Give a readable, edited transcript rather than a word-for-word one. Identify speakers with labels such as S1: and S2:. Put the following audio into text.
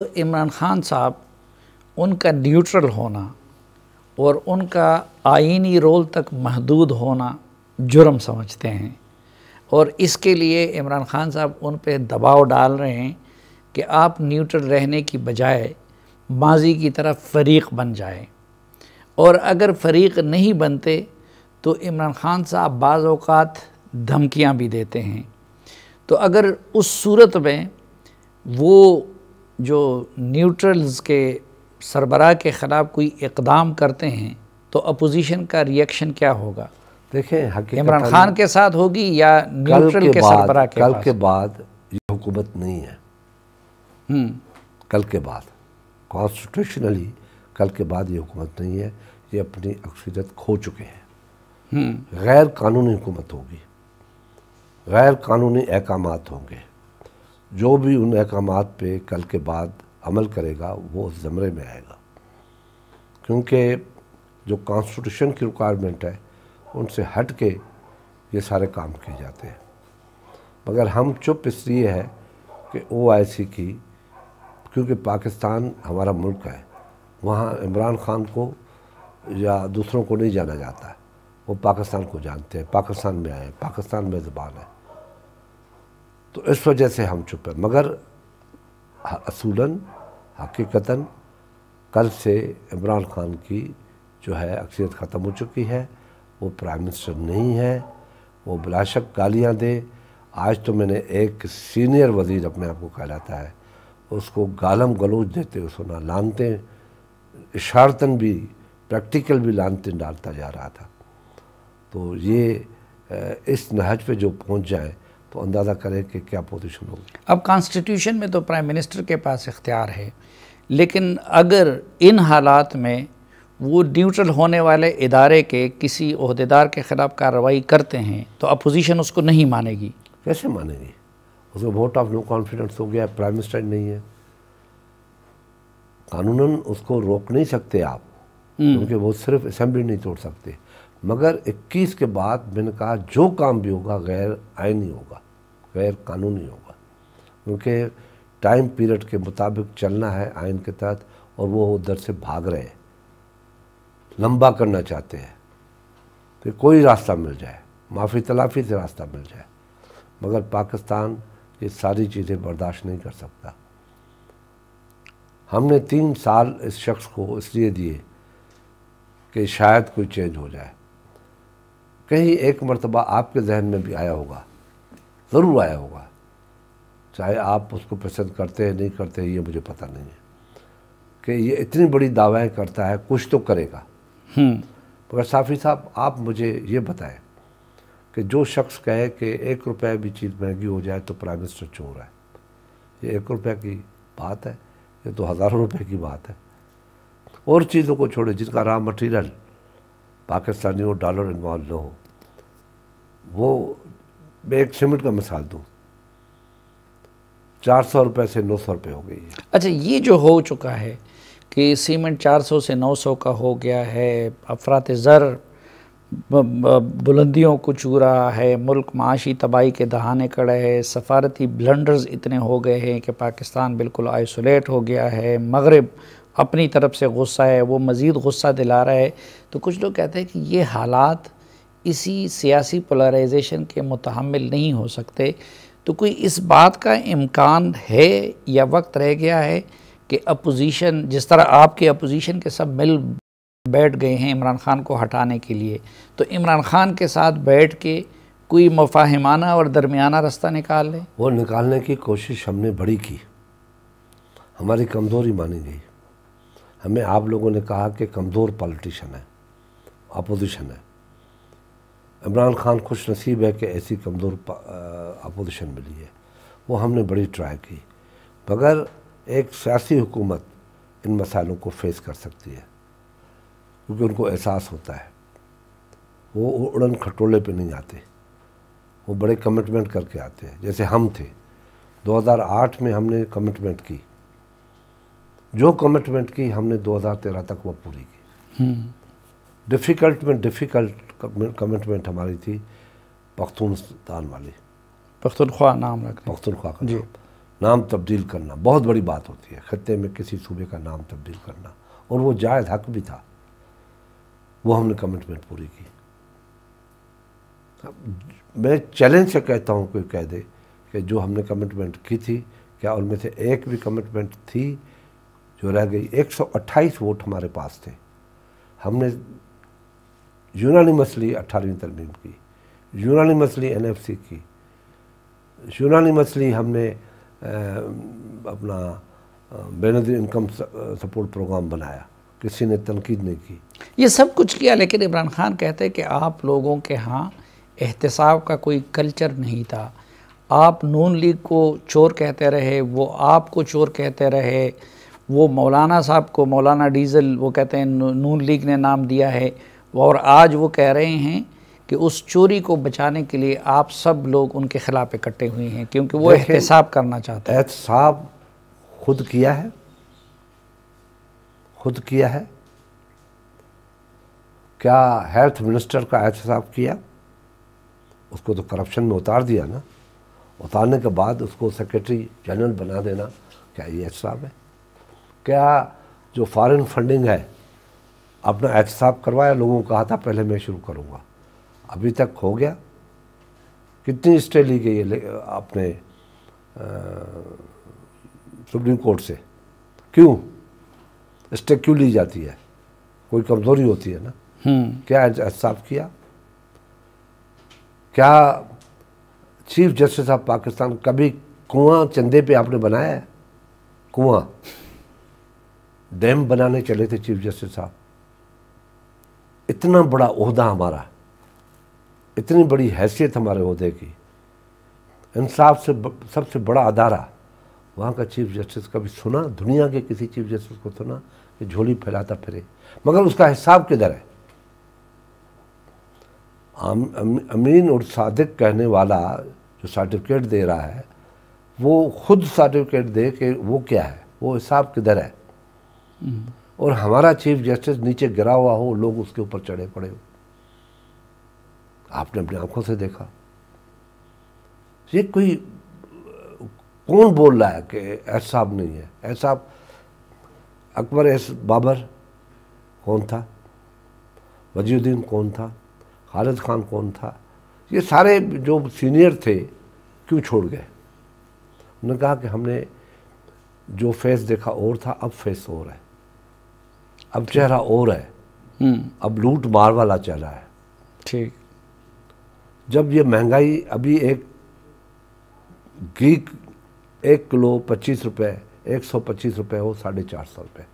S1: عمران خان صاحب ان کا نیوٹرل ہونا اور ان کا آئینی رول تک محدود ہونا جرم سمجھتے ہیں، اور اس کے لیے عمران خان صاحب ان پہ دباؤ ڈال رہے ہیں کہ آپ نیوٹرل رہنے کی بجائے ماضی کی طرف فریق بن جائیں، اور اگر فریق نہیں بنتے تو عمران خان صاحب بعض اوقات دھمکیاں بھی دیتے ہیں۔ تو اگر اس صورت میں وہ جو نیوٹرلز کے سربراہ کے خلاف کوئی اقدام کرتے ہیں تو اپوزیشن کا ریئیکشن کیا ہوگا؟
S2: دیکھیں
S1: عمران خان کے ساتھ ہوگی یا نیوٹرل کے سربراہ کے پاس؟
S2: کل کے بعد یہ حکومت نہیں ہے۔ کل کے بعد کانسٹیٹیوشنلی کل کے بعد یہ حکومت نہیں ہے، یہ اپنی اکثریت کھو چکے ہیں۔ غیر قانونی حکومت ہوگی، غیر قانونی احکامات ہوں گے۔ جو بھی ان احکامات پہ کل کے بعد عمل کرے گا وہ اس زمرے میں آئے گا، کیونکہ جو کانسٹیٹیوشن کی ریکوائرمنٹ ہے ان سے ہٹ کے یہ سارے کام کیے جاتے ہیں۔ مگر ہم چپ اس لیے ہے کہ OIC کی، کیونکہ پاکستان ہمارا ملک ہے، وہاں عمران خان کو یا دوسروں کو نہیں جانا جاتا ہے، وہ پاکستان کو جانتے ہیں، پاکستان میں آئے، پاکستان میں زبان ہے، تو اس وجہ سے ہم چپ ہیں۔ مگر اصولاً حقیقتاً کل سے عمران خان کی جو ہے اکثریت ختم ہو چکی ہے، وہ پرائم منسٹر نہیں ہے، وہ بلا شک گالیاں دے۔ آج تو میں نے ایک سینئر وزیر اپنے آپ کو کہلاتا ہے، اس کو گالم گلوچ دیتے اس کو نہ لانتے، اشارتاً بھی پریکٹیکل بھی لانتے ڈالتا جا رہا تھا۔ تو یہ اس نہج پہ جو پہنچ جائے تو اندازہ کرے کہ کیا پوزیشن ہوگی۔
S1: اب کانسٹیٹیوشن میں تو پرائم منسٹر کے پاس اختیار ہے، لیکن اگر ان حالات میں وہ نیوٹرل ہونے والے ادارے کے کسی عہدیدار کے خلاف کارروائی کرتے ہیں تو اپوزیشن اس کو نہیں مانے گی؟
S2: کیسے مانے گی؟ اس کو ووٹ آف نو کانفیڈنس ہو گیا، پرائم منسٹر نہیں ہے، قانوناً اس کو روک نہیں سکتے آپ، کیونکہ وہ صرف اسمبلی نہیں توڑ سکتے۔ مگر 21 کے بعد میں نے کہا جو کام بھی ہوگا غیر آئینی ہوگا، غیر قانونی ہوگا، کیونکہ ٹائم پیریڈ کے مطابق چلنا ہے آئین کے تحت، اور وہ ادھر سے بھاگ رہے ہیں، لمبا کرنا چاہتے ہیں کہ کوئی راستہ مل جائے، معافی تلافی سے راستہ مل جائے۔ مگر پاکستان یہ ساری چیزیں برداشت نہیں کر سکتا۔ ہم نے 3 سال اس شخص کو اس لیے دیے کہ شاید کوئی چینج ہو جائے۔ کہیں ایک مرتبہ آپ کے ذہن میں بھی آیا ہوگا، ضرور آیا ہوگا، چاہے آپ اس کو پسند کرتے ہیں نہیں کرتے یہ مجھے پتہ نہیں ہے، کہ یہ اتنی بڑی دعویٰ کرتا ہے کچھ تو کرے گا۔ مگر صافی صاحب آپ مجھے یہ بتائیں کہ جو شخص کہے کہ 1 روپے بھی چیز مہنگی ہو جائے تو پرائم منسٹر چور ہے، یہ 1 روپے کی بات ہے؟ یہ تو ہزاروں روپے کی بات ہے۔ اور چیزوں کو چھوڑے جن کا را مٹیریل پاکستانی ہو، ڈالر انوالو نہ ہو، وہ میں ایک سیمنٹ کا مثال دوں، 400 روپے سے 900 روپے ہو گئی ہے۔
S1: اچھا، یہ جو ہو چکا ہے کہ سیمنٹ 400 سے 900 کا ہو گیا ہے، افراط زر بلندیوں کو چھو رہا ہے، ملک معاشی تباہی کے دہانے کڑے ہے، سفارتی بلنڈرز اتنے ہو گئے ہیں کہ پاکستان بالکل آئسولیٹ ہو گیا ہے، مغرب اپنی طرف سے غصہ ہے، وہ مزید غصہ دلا رہا ہے، تو کچھ لوگ کہتے ہیں کہ یہ حالات اسی سیاسی پولرائزیشن کے متحمل نہیں ہو سکتے، تو کوئی اس بات کا امکان ہے یا وقت رہ گیا ہے کہ اپوزیشن، جس طرح آپ کے اپوزیشن کے سب مل بیٹھ گئے ہیں عمران خان کو ہٹانے کے لیے، تو عمران خان کے ساتھ بیٹھ کے کوئی مفاہمانہ اور درمیانہ راستہ نکال لیں؟
S2: وہ نکالنے کی کوشش ہم نے بڑی کی، ہماری کمزوری مانی گئی۔ ہمیں آپ لوگوں نے کہا کہ کمزور پالیٹیشن ہے، اپوزیشن ہے۔ عمران خان خوش نصیب ہے کہ ایسی کمزور اپوزیشن ملی ہے، وہ ہم نے بڑی ٹرائی کی۔ مگر ایک سیاسی حکومت ان مسائلوں کو فیس کر سکتی ہے، کیونکہ ان کو احساس ہوتا ہے، وہ اڑن کھٹولے پہ نہیں آتے، وہ بڑے کمٹمنٹ کر کے آتے ہیں۔ جیسے ہم تھے 2008 میں، ہم نے کمٹمنٹ کی، جو کمٹمنٹ کی ہم نے 2013 تک وہ پوری کی۔ ڈیفیکلٹ کمٹمنٹ ہماری تھی پختونستان والی،
S1: پختونخوا نام رکھتے،
S2: پختونخوا کا
S1: جی،
S2: نام تبدیل کرنا بہت بڑی بات ہوتی ہے، خطے میں کسی صوبے کا نام تبدیل کرنا، اور وہ جائز حق بھی تھا، وہ ہم نے کمٹمنٹ پوری کی۔ میں چیلنج سے کہتا ہوں کوئی کہہ دے کہ جو ہم نے کمٹمنٹ کی تھی، کیا ان میں سے ایک بھی کمٹمنٹ تھی جو رہ گئی؟ 128 ووٹ ہمارے پاس تھے۔ ہم نے یونانیمسلی 18ویں ترمیم کی، یونانیمسلی NFC کی، یونانیمسلی ہم نے اپنا بین انکم سپورٹ پروگرام بنایا، کسی نے تنقید نہیں کی۔
S1: یہ سب کچھ کیا، لیکن عمران خان کہتے ہیں کہ آپ لوگوں کے ہاں احتساب کا کوئی کلچر نہیں تھا، آپ نون لیگ کو چور کہتے رہے، وہ آپ کو چور کہتے رہے، وہ مولانا صاحب کو مولانا ڈیزل وہ کہتے ہیں نون لیگ نے نام دیا ہے، اور آج وہ کہہ رہے ہیں کہ اس چوری کو بچانے کے لیے آپ سب لوگ ان کے خلاف اکٹھے ہوئے ہیں کیونکہ وہ احتساب کرنا چاہتے ہیں۔
S2: احتساب خود کیا ہے، خود کیا ہے۔ کیا ہیلتھ منسٹر کا احتساب کیا؟ اس کو تو کرپشن میں اتار دیا نا، اتارنے کے بعد اس کو سیکرٹری جنرل بنا دینا، کیا یہ احتساب ہے؟ کیا جو فارن فنڈنگ ہے اپنا احتساب کروایا؟ لوگوں کو کہا تھا پہلے میں شروع کروں گا، ابھی تک ہو گیا؟ کتنی اسٹے لی گئی ہے اپنے سپریم کورٹ سے؟ کیوں اسٹے کیوں لی جاتی ہے؟ کوئی کمزوری ہوتی ہے نا۔ کیا احتساب کیا؟ کیا چیف جسٹس آف پاکستان کبھی کنواں چندے پہ آپ نے بنایا ہے؟ کنواں ڈیم بنانے چلے تھے چیف جسٹس صاحب۔ اتنا بڑا عہدہ ہمارا، اتنی بڑی حیثیت ہمارے عہدے کی، انصاف سے سب سے بڑا ادارہ، وہاں کا چیف جسٹس کبھی سنا؟ دنیا کے کسی چیف جسٹس کو سنا کہ جھولی پھیلاتا پھرے؟ مگر اس کا حساب کدھر ہے؟ امین اور صادق کہنے والا جو سرٹیفکیٹ دے رہا ہے، وہ خود سرٹیفکیٹ دے کہ وہ کیا ہے، وہ حساب کدھر ہے؟ اور ہمارا چیف جسٹس نیچے گرا ہوا ہو، لوگ اس کے اوپر چڑھے پڑے ہو، آپ نے اپنی آنکھوں سے دیکھا۔ یہ کوئی کون بول رہا ہے کہ احتساب نہیں ہے؟ احتساب اکبر بابر کون تھا؟ وجی الدین کون تھا؟ خالد خان کون تھا؟ یہ سارے جو سینئر تھے کیوں چھوڑ گئے؟ انہوں نے کہا کہ ہم نے جو فیس دیکھا اور تھا، اب فیس اور ہے، اب چہرہ اور ہے، اب لوٹ مار والا چہرہ ہے۔
S1: ٹھیک،
S2: جب یہ مہنگائی ابھی ایک گھی 1 کلو 25 روپے، 125 روپے ہو، 450 روپے،